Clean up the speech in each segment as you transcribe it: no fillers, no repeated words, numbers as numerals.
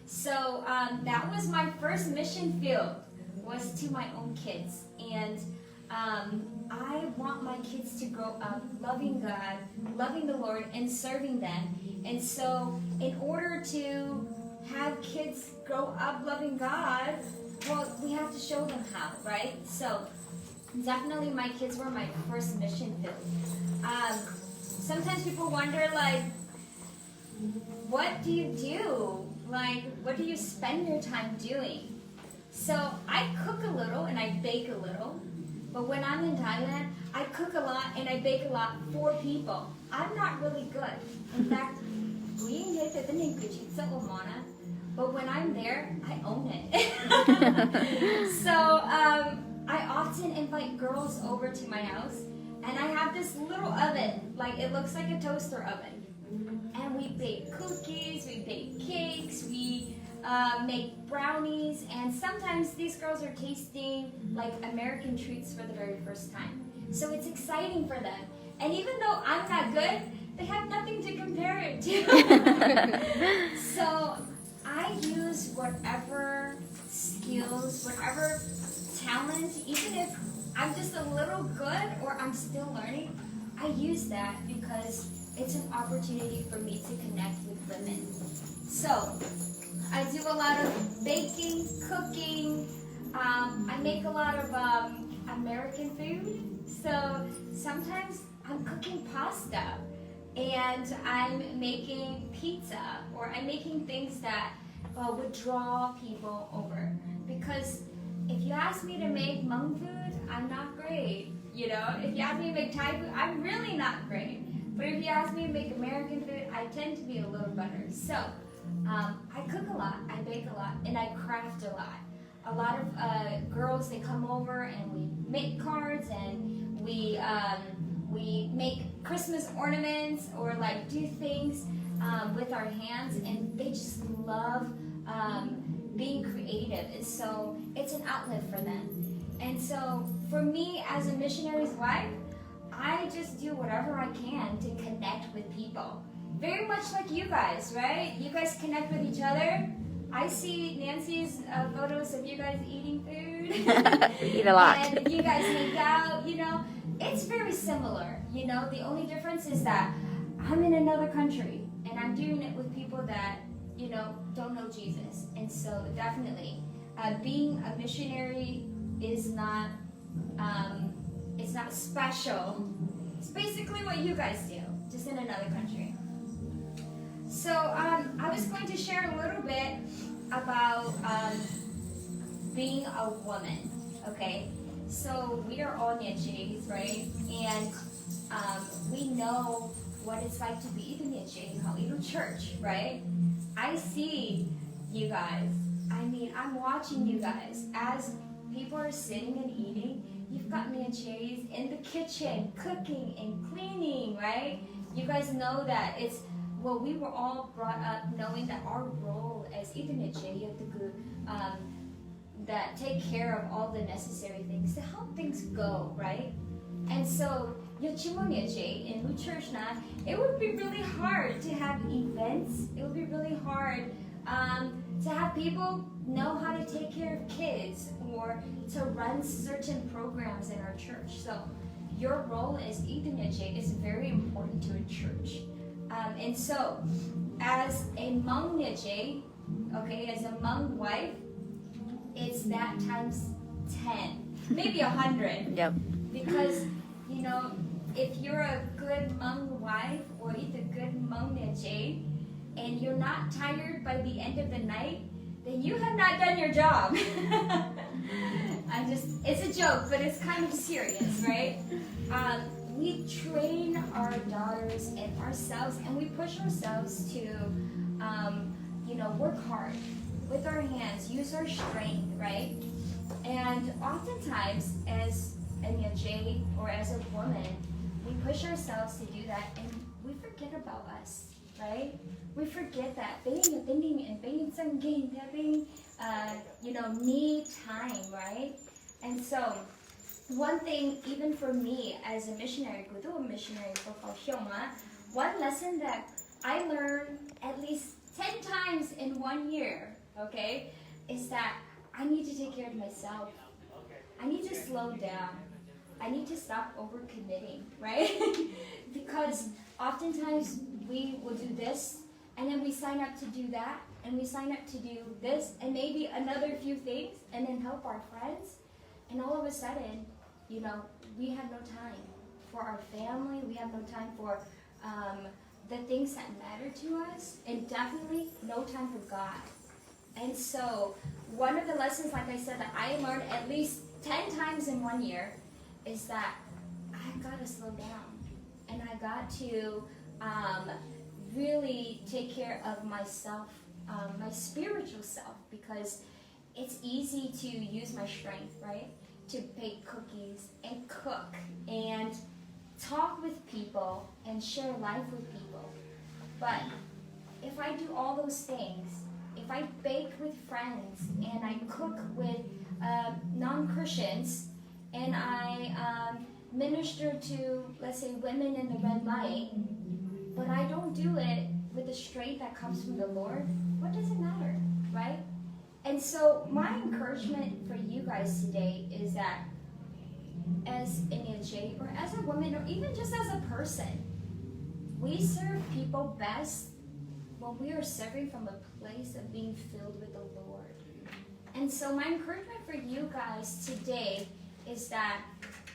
So that was my first mission field, was to my own kids. And I want my kids to grow up loving God, loving the Lord, and serving them. And so in order to have kids grow up loving God, well, we have to show them how, right? So definitely my kids were my first mission field. Sometimes people wonder, like, what do you do? Like, what do you spend your time doing? So I cook a little and I bake a little. But when I'm in Thailand, I cook a lot and I bake a lot for people. I'm not really good. In fact, but when I'm there, I own it. So I often invite girls over to my house, and I have this little oven, like it looks like a toaster oven. And we bake cookies, we bake cakes, we make brownies, and sometimes these girls are tasting like American treats for the very first time. So it's exciting for them. And even though I'm not good, they have nothing to compare it to. So I use whatever skills, whatever talent, even if I'm just a little good or I'm still learning, I use that because it's an opportunity for me to connect with women. So I do a lot of baking, cooking. I make a lot of American food. So sometimes I'm cooking pasta and I'm making pizza, or I'm making things that would draw people over. Because if you ask me to make Hmong food, I'm not great. You know, if you ask me to make Thai food, I'm really not great. But if you ask me to make American food, I tend to be a little better. So I cook a lot, I bake a lot, and I craft a lot. A lot of girls, they come over and we make cards, and we make Christmas ornaments, or like do things with our hands, and they just love being creative. And so it's an outlet for them. And so for me as a missionary's wife, I just do whatever I can to connect with people. Very much like you guys, right? You guys connect with each other. I see Nancy's photos of you guys eating food. We eat a lot. And you guys hang out, you know. It's very similar, you know. The only difference is that I'm in another country and I'm doing it with people that, you know, don't know Jesus. And so definitely, being a missionary is not, it's not special. It's basically what you guys do, just in another country. So I was going to share a little bit about being a woman, okay? So we are all Nietzsche's, right? And we know what it's like to be the Nietzsche, Halilu Church, right? I see you guys. I mean, I'm watching you guys as people are sitting and eating. You've got Nietzsche's in the kitchen, cooking and cleaning, right? You guys know that it's, well, we were all brought up knowing that our role as Nietzsche, that take care of all the necessary things to help things go, right? And so, in Lu Church na, it would be really hard to have events. It would be really hard to have people know how to take care of kids or to run certain programs in our church. So, your role as Nietzsche is very important to a church. And so, as a Hmong Nietzsche, okay, as a Hmong wife, it's that times 10, maybe 100. Yep. Because, you know, if you're a good Hmong wife or a good Hmong Nietzsche, and you're not tired by the end of the night, then you have not done your job. It's a joke, but it's kind of serious, right? We train our daughters and ourselves, and we push ourselves to, work hard with our hands, use our strength, right? And oftentimes, as a Nietzsche or as a woman, we push ourselves to do that, and we forget about us, right? We forget that being need time, right? And so, one thing, even for me as a missionary, one lesson that I learned at least 10 times in 1 year, okay, is that I need to take care of myself. I need to slow down. I need to stop overcommitting, right? Because oftentimes we will do this, and then we sign up to do that, and we sign up to do this, and maybe another few things, and then help our friends. And all of a sudden, you know, we have no time for our family. We have no time for the things that matter to us, and definitely no time for God. And so one of the lessons, like I said, that I learned at least 10 times in 1 year is that I got to slow down, and I got to really take care of myself, my spiritual self, because it's easy to use my strength, right? To bake cookies and cook and talk with people and share life with people. But if I do all those things, if I bake with friends and I cook with non-Christians and I minister to, let's say, women in the red light, but I don't do it with the strength that comes from the Lord, what does it matter, right? And so my encouragement for you guys today is that as an EJ or as a woman or even just as a person, we serve people best when we are serving from a place of being filled with the Lord. And so my encouragement for you guys today is that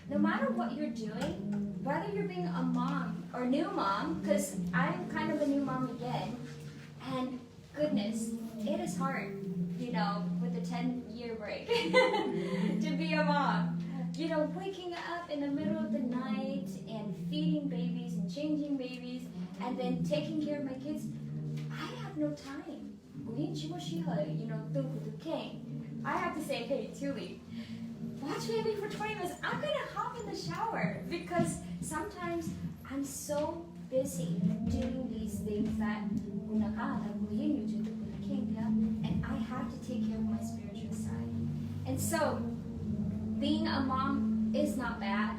no matter what you're doing, whether you're being a mom or new mom, because I'm kind of a new mom again, and goodness, it is hard, you know, with a 10-year break to be a mom. You know, waking up in the middle of the night and feeding babies and changing babies and then taking care of my kids. I have no time. You know, I have to say, hey, Toulee, watch baby for 20 minutes. I'm going to hop in the shower because sometimes I'm so busy doing these things that and I have to take care of my spiritual side. And so being a mom is not bad.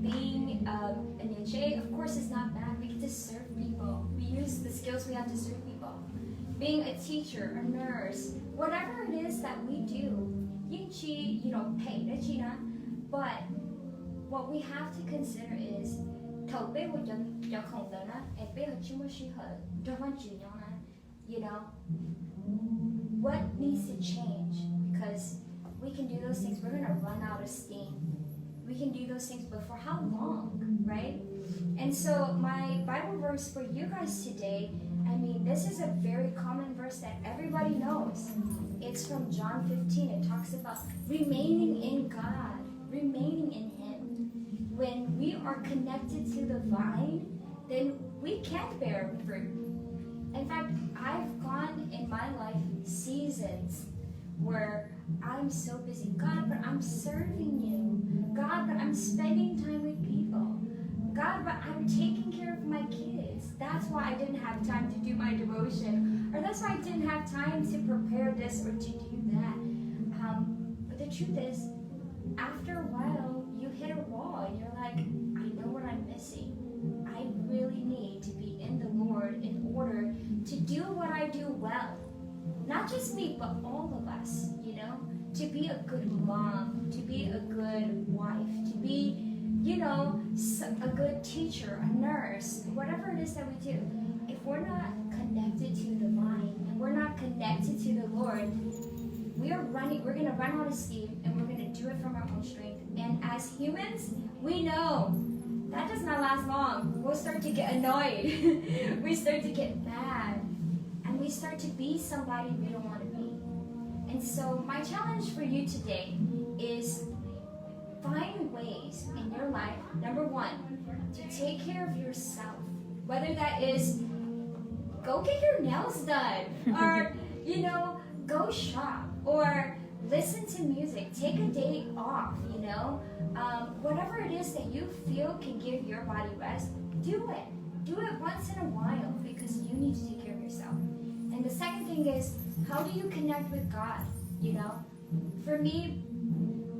Being an EJ, of course, is not bad. We get to serve people. We use the skills we have to serve people. Being a teacher, a nurse, whatever it is that we do, you know, pay, but what we have to consider is you know, what needs to change, because we can do those things, we're going to run out of steam. We can do those things, but for how long, right? And so my Bible verse for you guys today, I mean, this is a very common verse that everybody knows. It's from John 15. It talks about remaining in God, remaining in Him. When we are connected to the vine, then we can bear fruit. In fact, I've gone in my life seasons where I'm so busy. God, but I'm serving you. God, but I'm spending time with people. God, but I'm taking care of my kids. That's why I didn't have time to do my devotion. Or that's why I didn't have time to prepare this or to do that. But the truth is, after a while, you hit a wall and you're like, I know what I'm missing. I really need to be in the Lord in order to do what I do well. Not just me, but all of us, you know, to be a good mom, to be a good wife, to be, you know, a good teacher, a nurse, whatever it is that we do. If we're not connected to the vine and we're not connected to the Lord, we're going to run out of steam and we're going to do it from our own strength. And as humans, we know that does not last long. We'll start to get annoyed. We start to get mad. And we start to be somebody we don't want to be. And so my challenge for you today is find ways in your life, number one, to take care of yourself. Whether that is go get your nails done, or, you know, go shop, or listen to music, take a day off, you know. Whatever it is that you feel can give your body rest, do it. Do it once in a while because you need to take care of yourself. And the second thing is, how do you connect with God? You know, for me,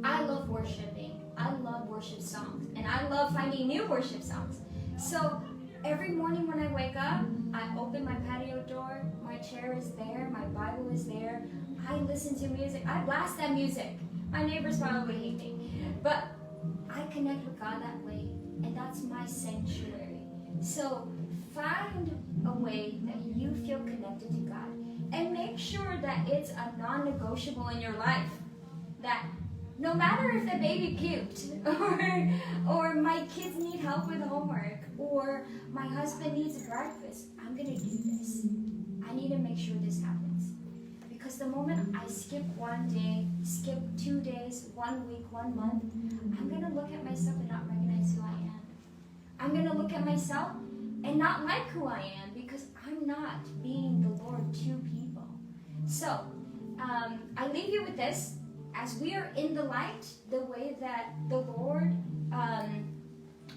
I love worshiping. I love worship songs. And I love finding new worship songs. So every morning when I wake up, I open my patio door, my chair is there, my Bible is there, I listen to music, I blast that music. My neighbors probably hate me, but I connect with God that way, and that's my sanctuary. So find a way that you feel connected to God, and make sure that it's a non-negotiable in your life. That no matter if the baby puked, or my kids need help with homework, or my husband needs breakfast, I'm gonna do this. I need to make sure this happens. Because the moment I skip one day, skip 2 days, 1 week, 1 month, I'm gonna look at myself and not recognize who I am. I'm gonna look at myself and not like who I am, because I'm not being the Lord to people. So, I leave you with this. As we are in the light, the way that the Lord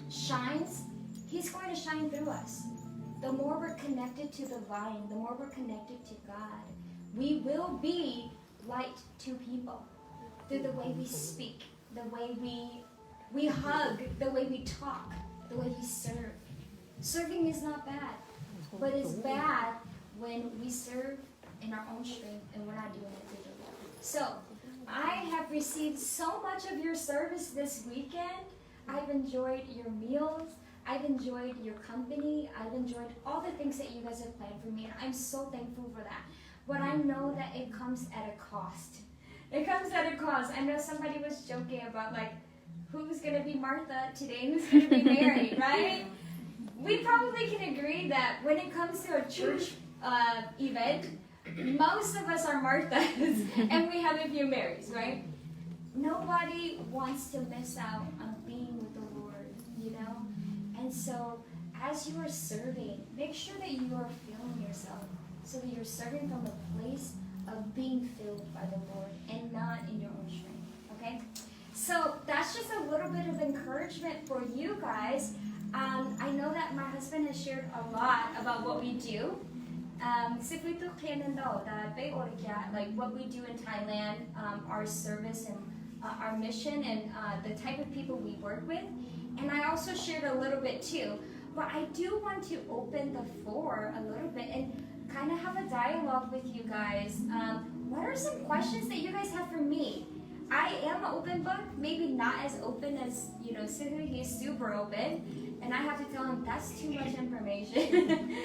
shines, He's going to shine through us. The more we're connected to the vine, the more we're connected to God, we will be light to people through the way we speak, the way we hug, the way we talk, the way we serve. Serving is not bad, but it's bad when we serve in our own strength and we're not doing it through the Lord. So, I have received so much of your service this weekend. I've enjoyed your meals. I've enjoyed your company. I've enjoyed all the things that you guys have planned for me, and I'm so thankful for that. But I know that it comes at a cost. It comes at a cost. I know somebody was joking about, like, who's going to be Martha today, who's going to be Mary, right? We probably can agree that when it comes to a church event, most of us are Marthas, and we have a few Marys, right? Nobody wants to miss out on being with the Lord, you know? And so, as you are serving, make sure that you are filling yourself, so that you're serving from a place of being filled by the Lord, and not in your own strength, okay? So, that's just a little bit of encouragement for you guys. I know that my husband has shared a lot about what we do. Like what we do in Thailand, our service and our mission, and the type of people we work with. And I also shared a little bit too. But I do want to open the floor a little bit and kind of have a dialogue with you guys. What are some questions that you guys have for me? I am an open book, maybe not as open as, you know, Sihu. He's super open. And I have to tell him that's too much information.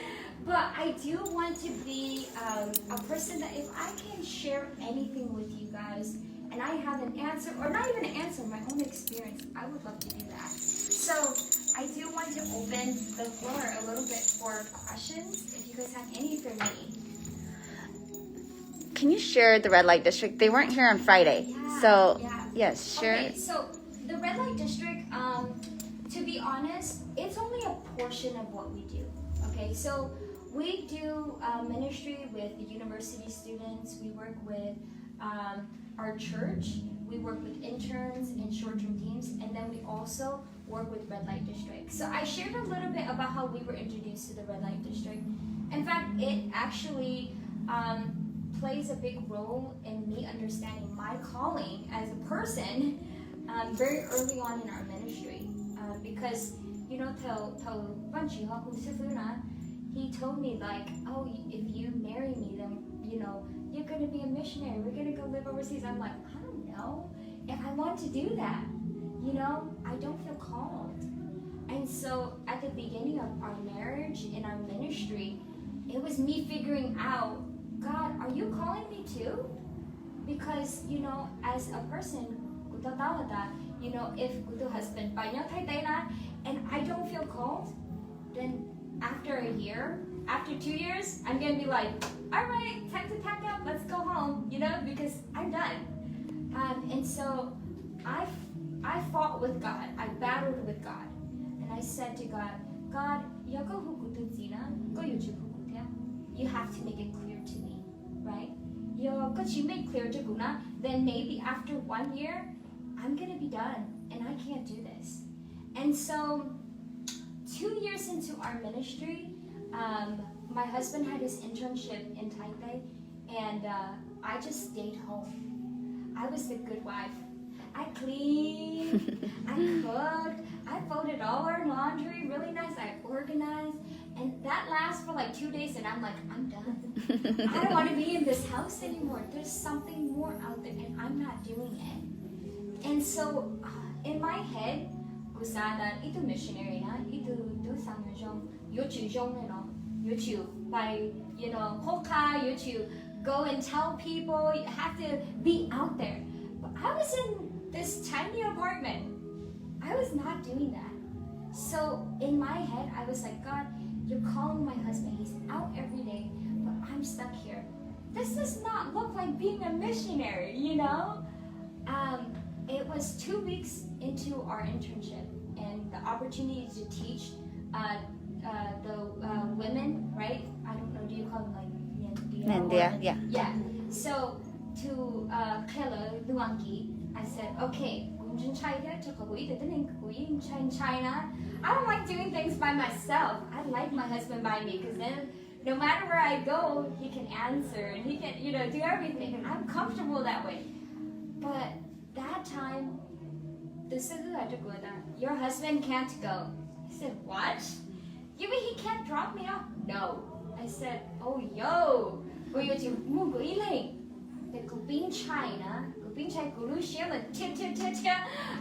But I do want to be a person that if I can share anything with you guys, and I have an answer, or not even an answer, my own experience, I would love to do that. So I do want to open the floor a little bit for questions, if you guys have any for me. Can you share the red light district? They weren't here on Friday. Yeah, So, yeah. yes, sure. Okay, so the red light district, to be honest, it's only a portion of what we do. Okay, so we do ministry with the university students. We work with our church. We work with interns and short-term teams, and then we also work with Red Light District. So I shared a little bit about how we were introduced to the Red Light District. In fact, it actually plays a big role in me understanding my calling as a person very early on in our ministry. Because, you know, he told me, like, oh, if you marry me, then, you know, you're going to be a missionary. We're going to go live overseas. I'm like, I don't know if I want to do that. You know, I don't feel called. And so at the beginning of our marriage and our ministry, it was me figuring out, God, are you calling me too? Because, you know, as a person, you know, if the husband, and I don't feel called, then after a year, after 2 years, I'm gonna be like, all right, time to pack up, let's go home, you know, because I'm done. And so I fought with God, I battled with God, and I said to God, God, you have to make it clear to me, right? Because you make clear to Guna, then maybe after 1 year, I'm gonna be done, and I can't do this. And so 2 years into our ministry, my husband had his internship in Taipei, and I just stayed home. I was the good wife. I cleaned, I cooked, I folded all our laundry really nice, I organized, and that lasts for like 2 days, and I'm like, I'm done. I don't want to be in this house anymore. There's something more out there, and I'm not doing it. And so, in my head, kusanan itu missionary na, itu do something you to by hoka, you to go and tell people, you have to be out there. But I was in this tiny apartment. I was not doing that. So in my head, I was like, God, you're calling my husband. He's out every day, but I'm stuck here. This does not look like being a missionary, It was 2 weeks into our internship, and the opportunity to teach the women, right? I don't know, do you call them like Nandia, yeah. Yeah. So to Kela Luangi, I said, okay, in China, I don't like doing things by myself. I like my husband by me, because then no matter where I go, he can answer and he can, do everything. And I'm comfortable that way. But that time, your husband can't go. I said, what? You mean he can't drop me off? No. I said, oh, yo.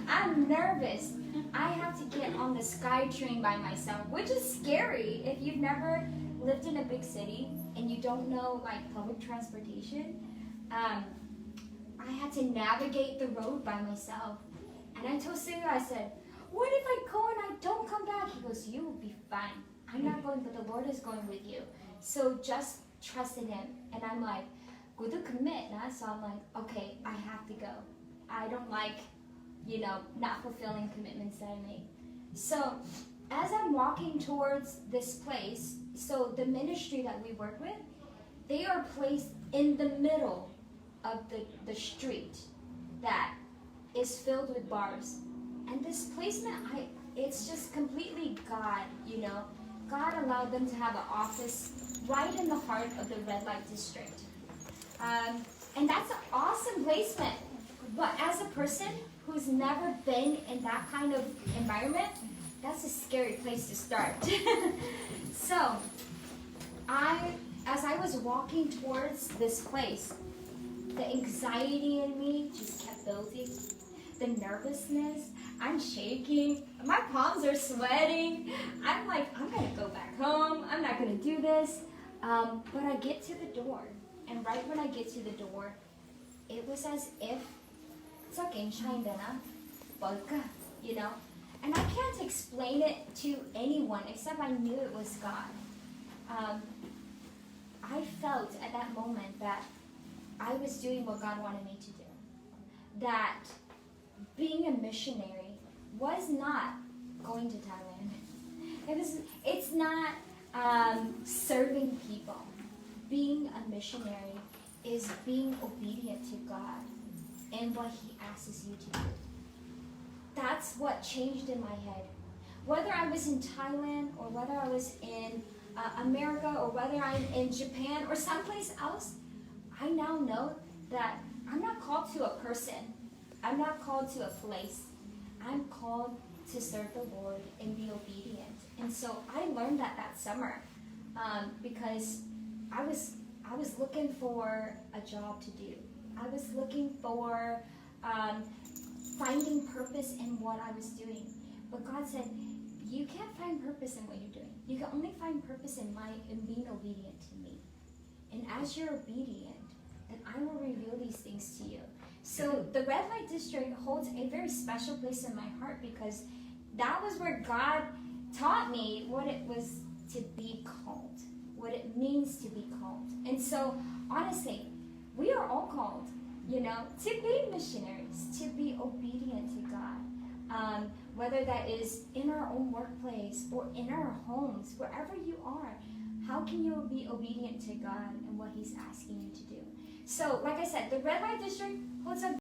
I'm nervous. I have to get on the sky train by myself, which is scary if you've never lived in a big city and you don't know like public transportation. I had to navigate the road by myself. And I told Sigu, I said, what if I go and I don't come back? He goes, you will be fine. I'm not going, but the Lord is going with you. So just trust in him. And I'm like, go to commit. So I'm like, okay, I have to go. I don't like, not fulfilling commitments that I made. So as I'm walking towards this place, so the ministry that we work with, they are placed in the middle of the street that is filled with bars. And this placement, it's just completely God, God allowed them to have an office right in the heart of the red light district. And that's an awesome placement. But as a person who's never been in that kind of environment, that's a scary place to start. So, as I was walking towards this place, the anxiety in me just kept building. The nervousness, I'm shaking, my palms are sweating. I'm like, I'm gonna go back home, I'm not gonna do this. But I get to the door, and right when I get to the door, it was as if it's like in China, and I can't explain it to anyone except I knew it was God. I felt at that moment that I was doing what God wanted me to do. That being a missionary was not going to Thailand. It's not serving people. Being a missionary is being obedient to God and what he asks you to do. That's what changed in my head. Whether I was in Thailand or whether I was in America or whether I'm in Japan or someplace else, I now know that I'm not called to a person. I'm not called to a place. I'm called to serve the Lord and be obedient. And so I learned that summer because I was looking for a job to do. I was looking for finding purpose in what I was doing. But God said, you can't find purpose in what you're doing. You can only find purpose in being obedient to me. And as you're obedient, then I will reveal these things to you. So the red light district holds a very special place in my heart because that was where God taught me what it was to be called, what it means to be called. And so honestly, we are all called, to be missionaries, to be obedient to God. Whether that is in our own workplace or in our homes, wherever you are, how can you be obedient to God and what he's asking you to do? So, like I said, the red light district holds a